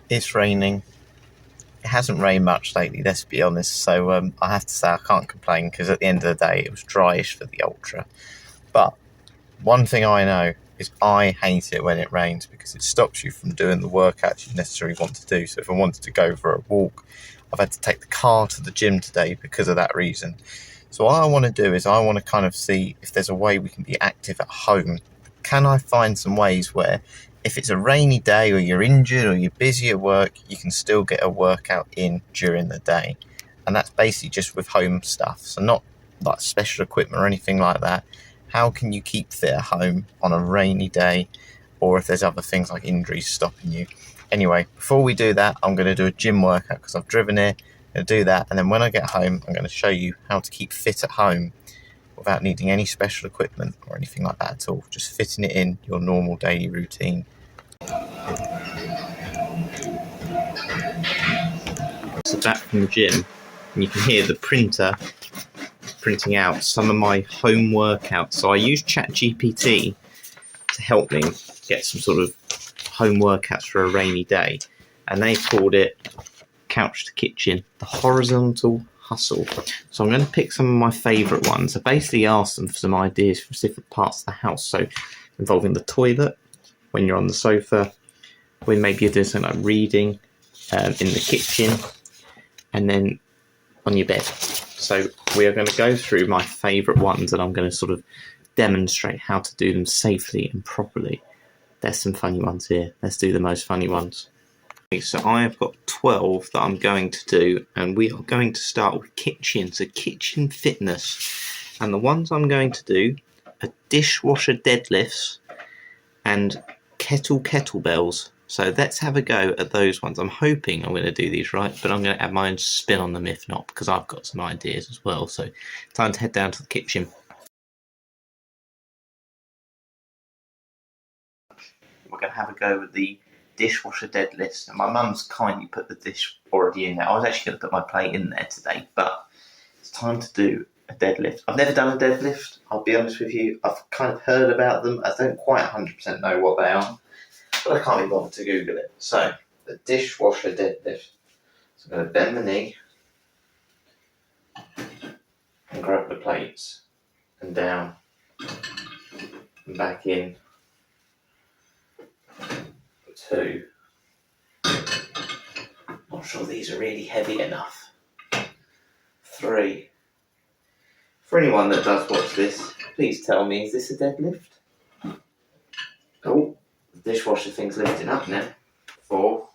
It's raining. It hasn't rained much lately, let's be honest, so I have to say I can't complain, because at the end of the day it was dryish for the ultra. But one thing I know is I hate it when it rains, because it stops you from doing the workouts you necessarily want to do. So if I wanted to go for a walk, I've had to take the car to the gym today because of that reason. So what I want to do is I want to kind of see if there's a way we can be active at home. Can I find some ways where if it's a rainy day or you're injured or you're busy at work, you can still get a workout in during the day? And that's basically just with home stuff. So not like special equipment or anything like that. How can you keep fit at home on a rainy day, or if there's other things like injuries stopping you? Anyway, before we do that, I'm going to do a gym workout because I've driven here. I'm going to do that, and then when I get home, I'm going to show you how to keep fit at home without needing any special equipment or anything like that at all. Just fitting it in your normal daily routine. So back from the gym, and you can hear the printer printing out some of my home workouts. So I use ChatGPT to help me get some sort of home workouts for a rainy day, and they called it Couch to Kitchen, the horizontal hustle. So I'm going to pick some of my favourite ones. I basically asked them for some ideas from different parts of the house, so involving the toilet, when you're on the sofa, when maybe you're doing something like reading, in the kitchen, and then on your bed. So we are going to go through my favourite ones, and I'm going to sort of demonstrate how to do them safely and properly. There's some funny ones here. Let's do the most funny ones. Okay, so I have got 12 that I'm going to do, and we are going to start with kitchen, so kitchen fitness. And the ones I'm going to do are dishwasher deadlifts and kettlebells. So let's have a go at those ones. I'm hoping I'm going to do these right, but I'm going to add my own spin on them if not, because I've got some ideas as well. So time to head down to the kitchen. We're going to have a go with the dishwasher deadlifts. And my mum's kindly put the dish already in there. I was actually going to put my plate in there today, but it's time to do a deadlift. I've never done a deadlift, I'll be honest with you. I've kind of heard about them. I don't quite 100% know what they are, but I can't be bothered to Google it. So, the dishwasher deadlift. So I'm going to bend the knee and grab the plates and down and back in. 2. Not sure these are really heavy enough. 3. For anyone that does watch this, please tell me, is this a deadlift? Oh, the dishwasher thing's lifting up now. 4.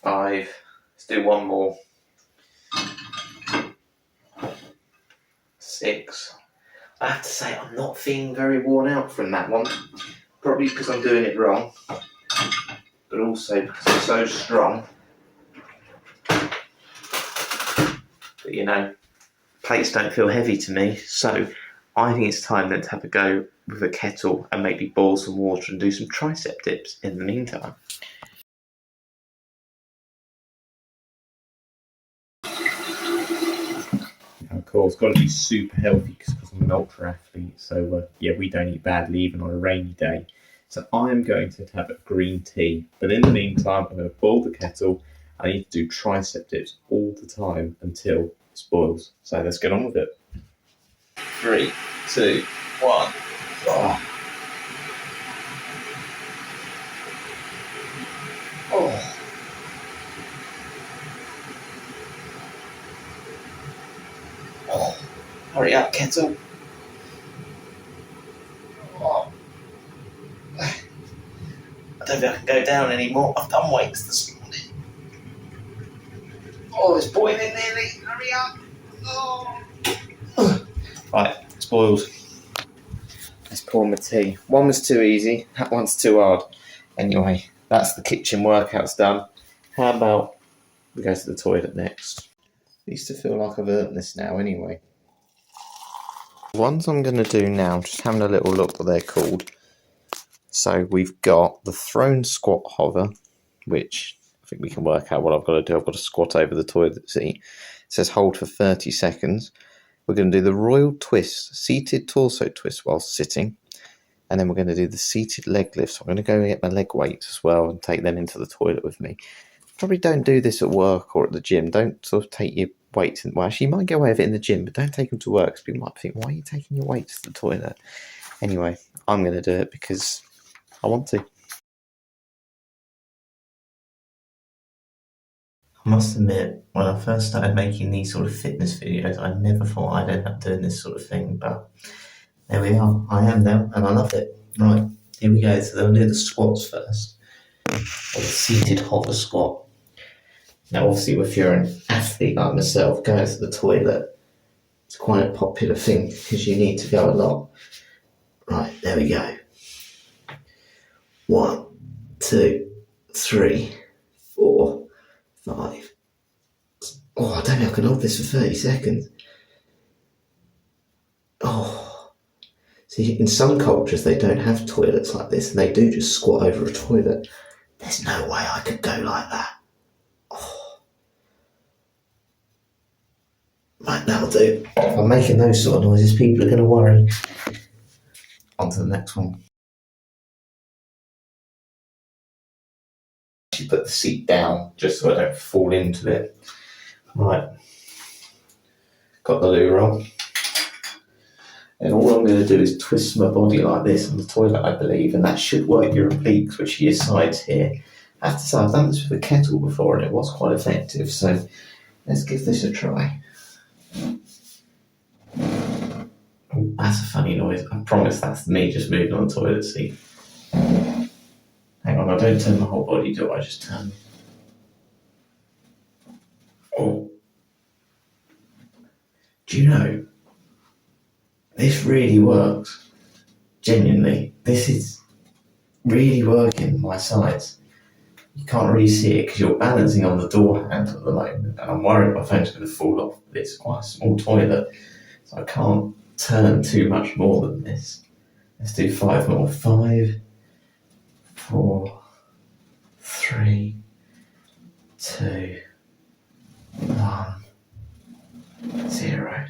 5. Let's do one more. 6. I have to say, I'm not feeling very worn out from that one. Probably because I'm doing it wrong, but also because I'm so strong. But you know, plates don't feel heavy to me, so I think it's time then to have a go with a kettle and maybe boil some water and do some tricep dips in the meantime. Of course, got to be super healthy because I'm an ultra athlete. So yeah, we don't eat badly even on a rainy day. So I am going to have a green tea. But in the meantime, I'm going to boil the kettle. I need to do tricep dips all the time until it boils. So let's get on with it. 3, 2, 1. Oh. Oh. Oh. Hurry up, kettle. Oh. I don't think I can go down anymore. I've done weights this morning. Oh, it's boiling nearly. Hurry up. Oh. Right, it's boiled. Let's pour my tea. One was too easy. That one's too hard. Anyway, that's the kitchen workouts done. How about we go to the toilet next? I used to feel like I've earned this now anyway. The ones I'm going to do now, just having a little look what they're called. So we've got the throne squat hover, which I think we can work out what I've got to do. I've got to squat over the toilet seat. It says hold for 30 seconds. We're going to do the royal twist, seated torso twist while sitting. And then we're going to do the seated leg lift. So I'm going to go and get my leg weights as well and take them into the toilet with me. Probably don't do this at work or at the gym. Don't sort of take your weights. Well, actually, you might get away with it in the gym, but don't take them to work because people might think, why are you taking your weights to the toilet? Anyway, I'm going to do it because I want to. I must admit, when I first started making these sort of fitness videos, I never thought I'd end up doing this sort of thing, but there we are. I am now, and I love it. Right, here we go. So they'll do the squats first, or the seated hover squat. Now, obviously, if you're an athlete like myself, going to the toilet, it's quite a popular thing because you need to go a lot. Right, there we go. 1, 2, 3, 4, 5. Oh, I don't know if I can hold this for 30 seconds. Oh. See, in some cultures, they don't have toilets like this, and they do just squat over a toilet. There's no way I could go like that. Oh. Right, that'll do. If I'm making those sort of noises, people are going to worry. On to the next one. You put the seat down just so I don't fall into it. Right. Got the loo roll. And all I'm going to do is twist my body like this on the toilet, I believe, and that should work your obliques, which are your sides here. I have to say, I've done this with a kettle before and it was quite effective, so let's give this a try. Oh, that's a funny noise. I promise that's me just moving on the toilet seat. Hang on, I don't turn my whole body, do I? Just turn. Oh. Do you know, this really works. Genuinely. This is really working my sides. You can't really see it because you're balancing on the door handle at the moment, and I'm worried my phone's going to fall off. It's quite a small toilet, so I can't turn too much more than this. Let's do 5 more. 5, 4, 3, 2, 1, 0.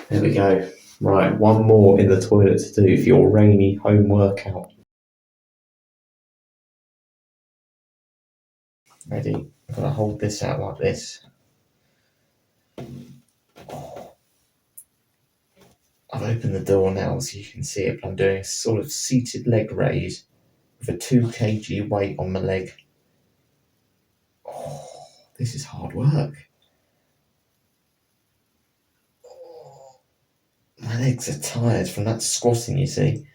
There we go. Right, one more in the toilet to do for your rainy home workout. Ready? I'm going to hold this out like this. I've opened the door now so you can see it, but I'm doing a sort of seated leg raise with a 2 kg weight on my leg. Oh, this is hard work. Oh, my legs are tired from that squatting, you see.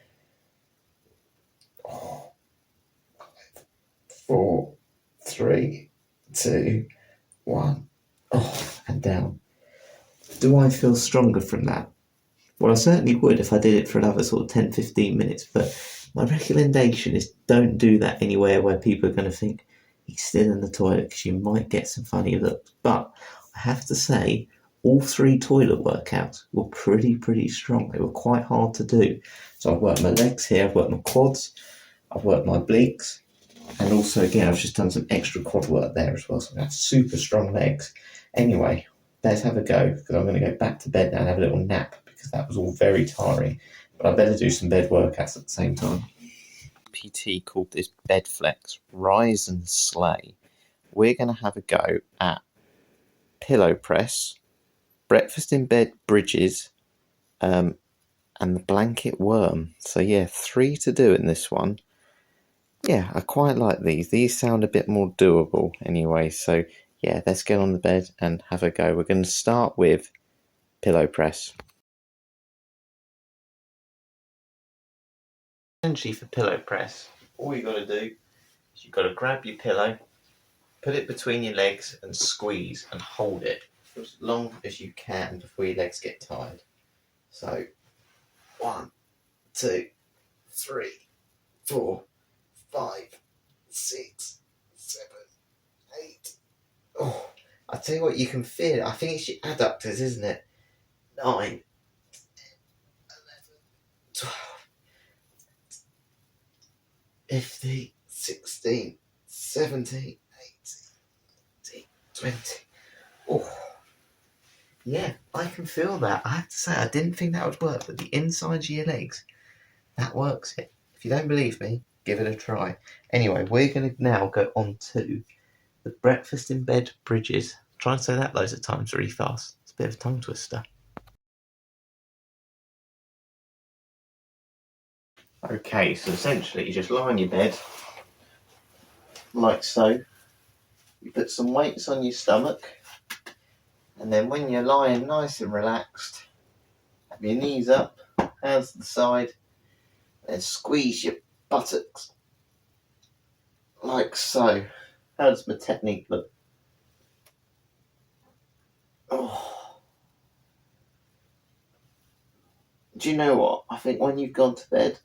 4, 3, 2, 1. Oh, and down. Do I feel stronger from that? Well, I certainly would if I did it for another sort of 10-15 minutes, but my recommendation is don't do that anywhere where people are going to think he's still in the toilet because you might get some funny looks. But I have to say, all 3 toilet workouts were pretty strong. They were quite hard to do. So I've worked my legs here, I've worked my quads, I've worked my obliques, and also, again, I've just done some extra quad work there as well. So I have super strong legs. Anyway, let's have a go because I'm going to go back to bed now and have a little nap because that was all very tiring. But I better do some bed workouts at the same time. PT called this bed flex, rise and slay. We're going to have a go at pillow press, breakfast in bed bridges, and the blanket worm. So yeah, 3 to do in this one. Yeah, I quite like these. These sound a bit more doable anyway. So yeah, let's get on the bed and have a go. We're going to start with pillow press. Essentially for pillow press, all you've got to do is you've got to grab your pillow, put it between your legs and squeeze and hold it for as long as you can before your legs get tired. So 1, 2, 3, 4, 5, 6, 7, 8. Oh, I tell you what, you can feel it. I think it's your adductors, isn't it? 9, 10, 11, 12, 15, 16, 17, 18, 19, 20. Oh, yeah, I can feel that. I have to say, I didn't think that would work, but the insides of your legs That works it. If you don't believe me, give it a try. Anyway, we're going to now go on to the breakfast in bed bridges. Try and say that loads of times really fast. It's a bit of a tongue twister. Okay, so essentially you just lie on your bed, like so. You put some weights on your stomach, and then when you're lying nice and relaxed, have your knees up, hands to the side, and squeeze your buttocks, like so. How does my technique look? Oh. Do you know what? I think when you've gone to bed,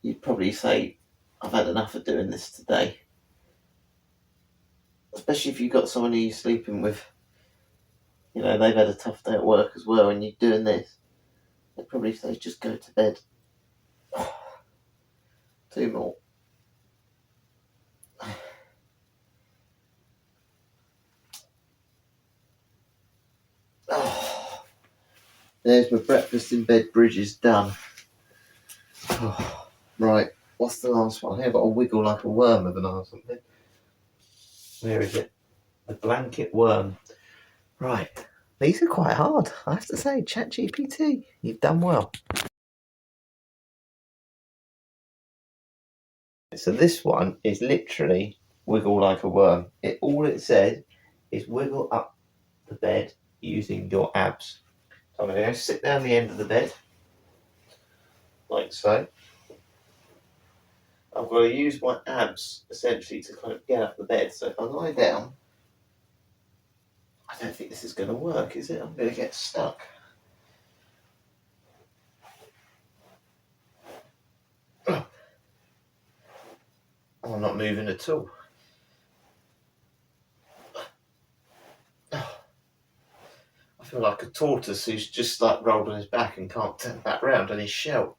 you'd probably say, I've had enough of doing this today. Especially if you've got someone who you're sleeping with. You know, they've had a tough day at work as well, and you're doing this. They'd probably say, just go to bed. Oh. 2 more. Oh. There's my breakfast in bed bridges done. Oh. Right, what's the last one? I've got to wiggle like a worm of an arm or something. Where is it? The blanket worm. Right, these are quite hard, I have to say. ChatGPT, you've done well. So this one is literally wiggle like a worm. All it said is wiggle up the bed using your abs. So I'm going to go sit down the end of the bed, like so. I've got to use my abs essentially to kind of get up the bed. So if I lie down, I don't think this is going to work, is it? I'm going to get stuck. Oh, I'm not moving at all. Oh, I feel like a tortoise who's just like rolled on his back and can't turn back round on his shell.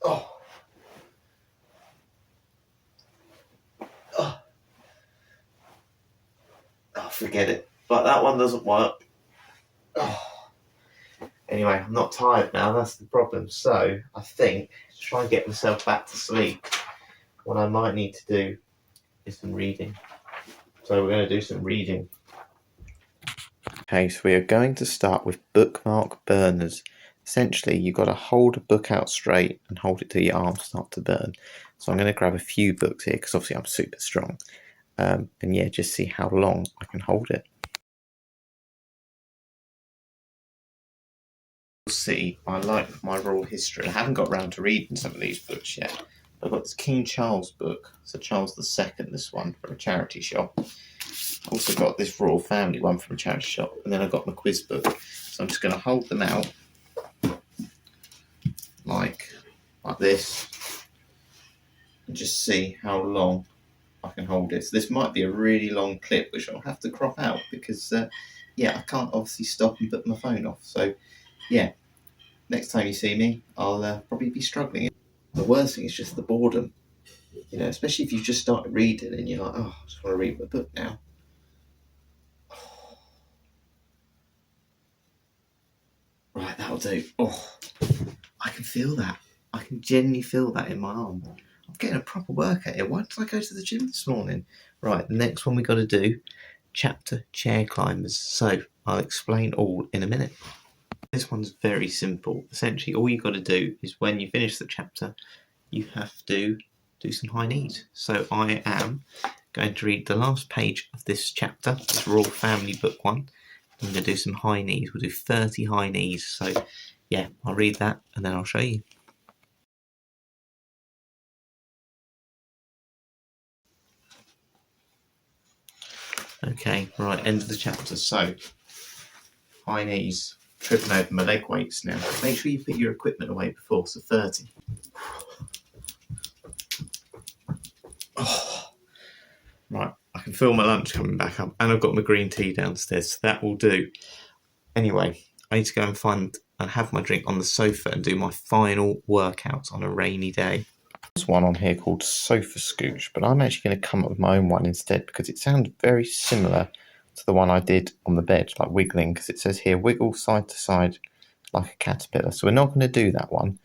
Oh. Oh. Oh, forget it. But that one doesn't work. Oh. Anyway, I'm not tired now, that's the problem. So I think to try and get myself back to sleep, what I might need to do is some reading. So we're going to do some reading. Okay, so we are going to start with bookmark burners. Essentially, you've got to hold a book out straight and hold it till your arms start to burn. So I'm going to grab a few books here because obviously I'm super strong. And yeah, just see how long I can hold it. See, I like my royal history. I haven't got round to reading some of these books yet. I've got this King Charles book, so Charles II, this one from a charity shop. I've also got this royal family one from a charity shop, and then I've got my quiz book. So I'm just going to hold them out like this and just see how long I can hold it. So this might be a really long clip, which I'll have to crop out because, yeah, I can't obviously stop and put my phone off. So, yeah. Next time you see me, I'll probably be struggling. The worst thing is just the boredom, you know, especially if you've just started reading and you're like, oh, I just want to read my book now. Right, that'll do. Oh, I can feel that. I can genuinely feel that in my arm. I'm getting a proper workout here. Why did I go to the gym this morning? Right, the next one we got to do, chapter chair climbers. So I'll explain all in a minute. This one's very simple. Essentially, all you've got to do is when you finish the chapter, you have to do some high knees. So I am going to read the last page of this chapter, this Royal Family book one. I'm going to do some high knees. We'll do 30 high knees. So yeah, I'll read that and then I'll show you. Okay, right, end of the chapter. So high knees, tripping over my leg weights now. Make sure you put your equipment away before, so 30. Oh. Right, I can feel my lunch coming back up and I've got my green tea downstairs, so that will do. Anyway, I need to go and find and have my drink on the sofa and do my final workout on a rainy day. There's one on here called Sofa Scooch, but I'm actually going to come up with my own one instead because it sounds very similar to the one I did on the bed, like wiggling, because it says here wiggle side to side like a caterpillar. So we're not going to do that one.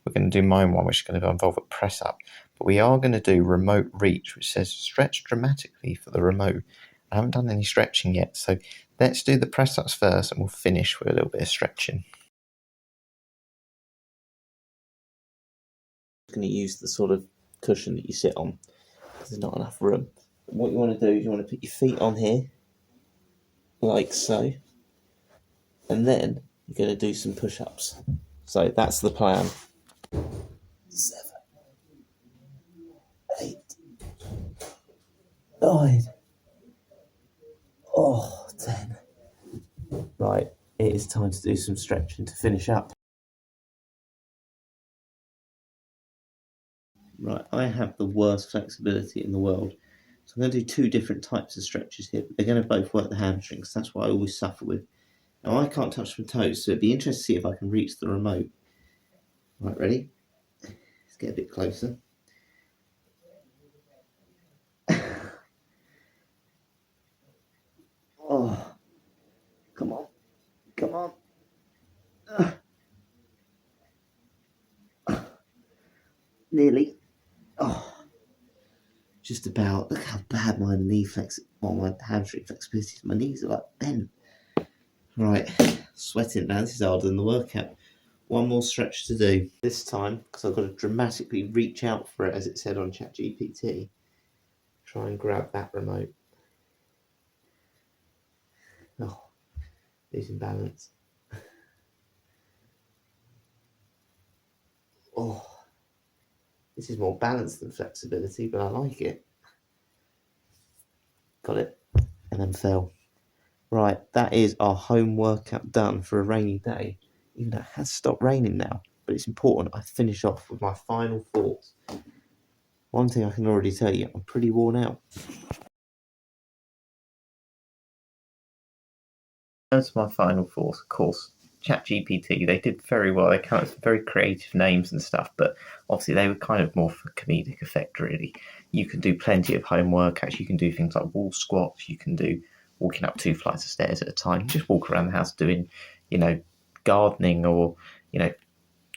We're going to do my own one, which is going to involve a press up. But we are going to do remote reach, which says stretch dramatically for the remote. I haven't done any stretching yet, so let's do the press ups first and we'll finish with a little bit of stretching. I'm going to use the sort of cushion that you sit on because there's not enough room. What you want to do is you want to put your feet on here, like so, and then you're going to do some push-ups. So that's the plan. 7, 8, 9, 10. Right, it is time to do some stretching to finish up. Right, I have the worst flexibility in the world. So I'm going to do 2 different types of stretches here, but they're going to both work the hamstrings. That's what I always suffer with. Now I can't touch my toes, so it'd be interesting to see if I can reach the remote. Right, ready? Let's get a bit closer. Oh, come on, come on. Nearly. Oh, just about. Look how bad my my hamstring flexibility is. My knees are like bent. Right, sweating now. This is harder than the workout. One more stretch to do. This time, because I've got to dramatically reach out for it, as it said on ChatGPT. Try and grab that remote. Oh, losing balance. Oh, this is more balance than flexibility, but I like it. Got it, and then fell. Right, that is our home workout done for a rainy day. Even though it has stopped raining now, but it's important I finish off with my final thoughts. One thing I can already tell you, I'm pretty worn out. As my final thoughts, of course, ChatGPT, they did very well. They came up with very creative names and stuff, but obviously they were kind of more for comedic effect, really. You can do plenty of home workouts. You can do things like wall squats. You can do walking up 2 flights of stairs at a time. You just walk around the house doing, gardening or,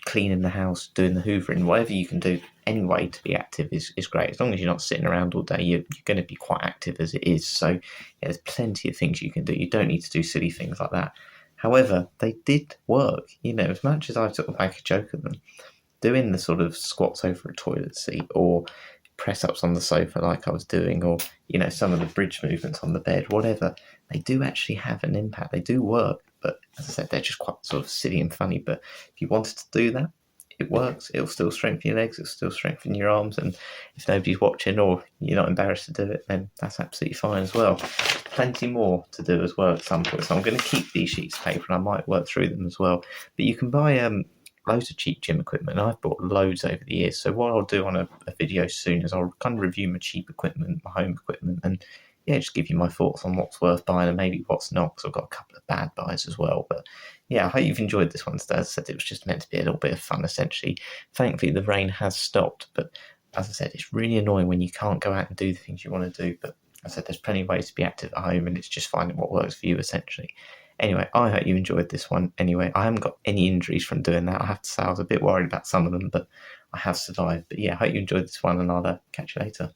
cleaning the house, doing the hoovering, whatever you can do anyway to be active is great. As long as you're not sitting around all day, you're going to be quite active as it is. So there's plenty of things you can do. You don't need to do silly things like that. However, they did work. As much as I sort of make a joke of them, doing the sort of squats over a toilet seat or press ups on the sofa like I was doing, or some of the bridge movements on the bed, whatever, they do actually have an impact. They do work, but as I said, they're just quite sort of silly and funny. But if you wanted to do that, it works. It'll still strengthen your legs, it'll still strengthen your arms, and if nobody's watching or you're not embarrassed to do it, then that's absolutely fine as well. Plenty more to do as well at some point, so I'm going to keep these sheets of paper and I might work through them as well. But you can buy loads of cheap gym equipment, and I've bought loads over the years. So what I'll do on a video soon is I'll kind of review my cheap equipment, my home equipment, and just give you my thoughts on what's worth buying and maybe what's not, because I've got a couple of bad buys as well. But I hope you've enjoyed this one today. As I said, it was just meant to be a little bit of fun, essentially. Thankfully, the rain has stopped, but as I said, it's really annoying when you can't go out and do the things you want to do. But as I said, there's plenty of ways to be active at home, and it's just finding what works for you, essentially. Anyway, I hope you enjoyed this one. Anyway, I haven't got any injuries from doing that. I have to say I was a bit worried about some of them, but I have survived. But I hope you enjoyed this one, and I'll catch you later.